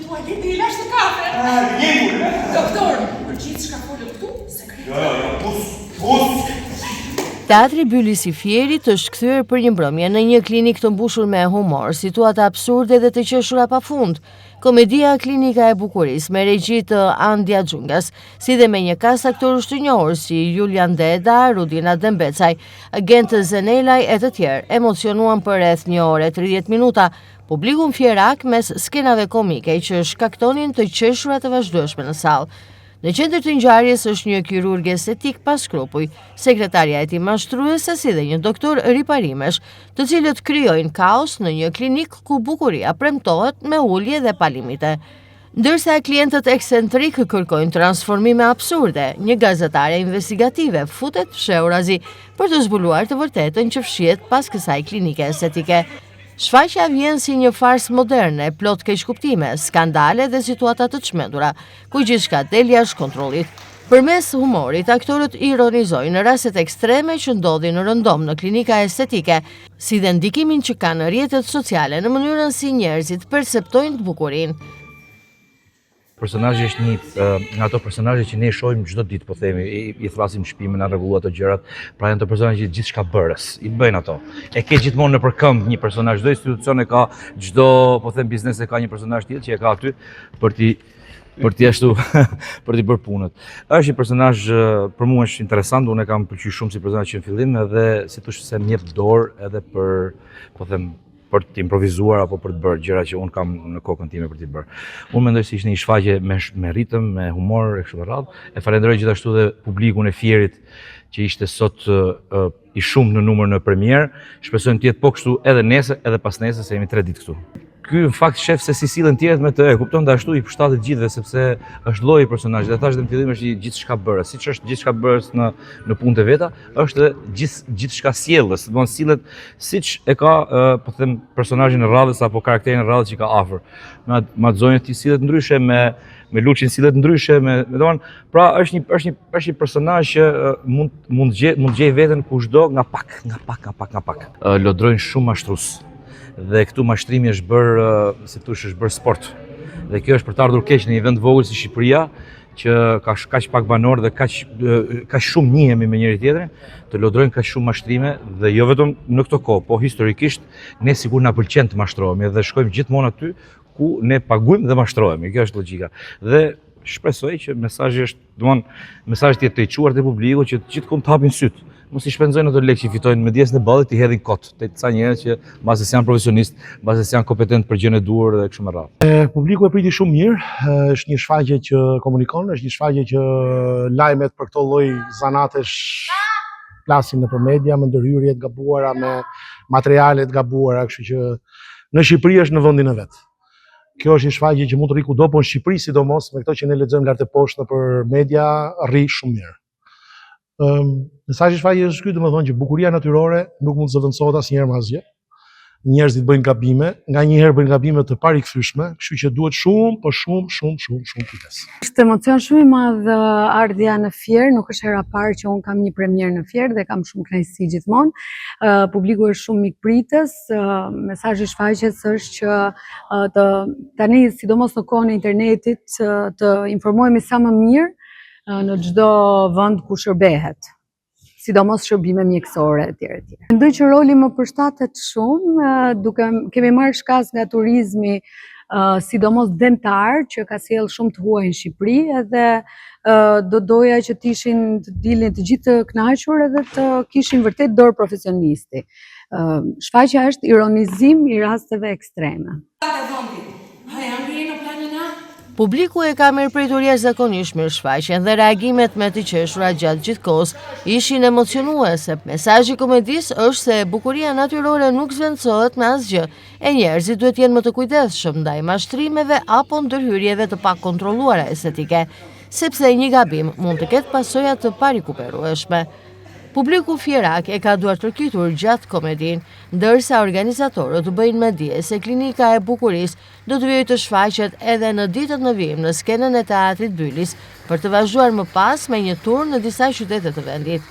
tualete i lash të kafe. Doktor, për gjithë shka folë këtu, sekret. Teatri Bylis i Fierit është kthyer për një mbrëmje në një klinik të mbushur me humor, situata absurde dhe të qeshura pafund. Komedia Klinika e Bukurisë me regji të Andja Xhungas, si dhe me një kast aktorësh të njohur si Julian Deda, Rudina Dembecaj, Gent Zenelaj e të tjerë, emocionuan për rreth 1 orë e 30 minuta. Publikun fjerak mes skenave komike që shkaktonin të qeshura të vazhdueshme në sallë. Në qendër të ngjarjes është një kirurg estetik pas shkrupuj, sekretarja e tij mashtruese si dhe një doktor riparimesh, të cilët krijojnë kaos në një klinik ku bukuria premtohet me ulje dhe pa limite. Ndërsa klientët ekscentrik kërkojnë transformime absurde, një gazetare investigative futet fshehurazi për të zbuluar të vërtetën që fshihet pas kësaj klinike estetike. Shfaqja vjen si një fars moderne, plot keqkuptime, skandale dhe situata të çmendura, ku gjithçka del jashtë kontrollit. Përmes humorit, aktorët ironizojnë rastet ekstreme që ndodhin në rëndom në klinika estetike, si dhe ndikimin që kanë në rrjetet sociale në mënyrën si njerëzit perceptojnë të bukurinë. Personazhi është një nga ato personazhe që ne shohim çdo ditë, po themi, i thrasim në shtëpi me na rregullat të gjërat, pra janë të personazhe që gjithçka bërës, i bëjnë ato. E ke gjithmonë në përkëmb një personazh, çdo institucion e ka, çdo, po them, biznes e ka një personazh tjetër që e ka aty për t'i ashtu për t'i bërë punët. Është një personazh për mua është interesant, unë e kam pëlqyer shumë si personazh që në fillim, edhe si thosh se më jep dorë edhe për, po them, për të improvizuar apo për të bërë gjëra që unë kam në kokën time për t'i bërë. Unë mendoj se ishte një shfaqje me ritëm, me humor e kështu me radhë. E falenderoj gjithashtu dhe publikun e Fierit që ishte sot i shumë në numër në premierë. Shpresojmë të jetë po kështu edhe nesër, edhe pas nesër, se jemi 3 ditë këtu. Ky në fakt shef se si sillen tjerët me të, kupton, dhe ashtu i përshtatet gjithëve sepse është lloji i personazhit. Dhe thash në fillim është gjithçka bërës, siç është gjithçka bërës në punët e veta, është edhe gjithçka sjellës, do të sillet siç e ka po them personazhin e radhës apo karakterin e radhës që ka afër. Me Maxonjë ti sillet ndryshe, me Luçin sillet ndryshe, pra është një personazh që mund gjej veten kushdo nga pak. Lodrojnë shumë mashtrues. Dhe këtu mashtrimi është bërë, si thosh, është bërë sport. Dhe kjo është për të ardhur keq në një vend vogël si Shqipëria, që ka kaq pak banor dhe kaq shumë njihemi me njëri tjetrin, të lodrojnë kaq shumë mashtrime dhe jo vetëm në këtë kohë, po historikisht ne sigur na pëlqen të mashtrohemi dhe shkojmë gjithmonë aty ku ne paguajmë dhe mashtrohemi. Kjo është logjika. Dhe shpresoj që mesazhi është, mesazhi të jetë i çuar te publiku që të gjithë të hapin syt. Mos i shpenzojnë ato lekë që fitojnë me diesën e ballit, i hedhin kot. Te ca njerëz që mbase janë profesionistë, mbase janë kompetent për gjën e duhur dhe kështu me radhë. Publiku e priti shumë mirë, është një shfaqje që komunikon, është një shfaqje që lajmet për këto lloj zanatesh flasin nëpër media, me ndërhyrje të gabuara, me materiale të gabuara, kështu që në Shqipëri është në vendin e vet. Kjo është një shfaqje që mund të rri kudo, po në Shqipëri sidomos me këto që ne lexojmë lart e poshtë nëpër media, rri shumë mirë. Mesazhi i shfaqjes është ky, domethënë që bukuria natyrore nuk mund të zëvendësohet asnjëherë me asgjë. Njerëzit bëjnë gabime, nganjëherë bëjnë gabime të parikthyer, kështu që duhet shumë kujdes. Është emocion shumë i madh ardhja në Fier, nuk është hera parë që un kam një premierë në Fier dhe kam shumë kënaqësi gjithmonë. Publiku është shumë mikpritës, mesazhi i shfaqjes është që tani sidomos në kohën e internetit të informohemi sa më mirë në çdo vend ku shërbehet, sidomos shërbime mjekësore etj. Mendoj që roli më përshtatet shumë, kemi marrë shkas nga turizmi, sidomos dentar, që ka sjell shumë të huaj në Shqipëri, edhe do doja që të dilnin të gjithë të kënaqur edhe të kishin vërtet dorë profesionisti. Shfaqja është ironizim i rasteve ekstreme. Publiku e ka mirëpritur jashtëzakonisht mirë shfaqjen dhe reagimet me të qeshura gjatë gjithë kohës ishin emocionuese. Mesazhi i komedisë është se bukuria natyrore nuk zvendësohet me asgjë e njerëzit duhet jenë më të kujdesshëm ndaj mashtrimeve apo ndërhyrjeve të pakontrolluara estetike, sepse një gabim mund të ketë pasoja të parikuperueshme. Publiku fierak e ka duar tërkytur gjatë komedinë, ndërsa organizatorët bëjnë me dije se Klinika e Bukurisë do të vijë të shfaqet edhe në ditët në vijim në skenën e Teatrit Bylis për të vazhduar më pas me një tur në disa qytete të vendit.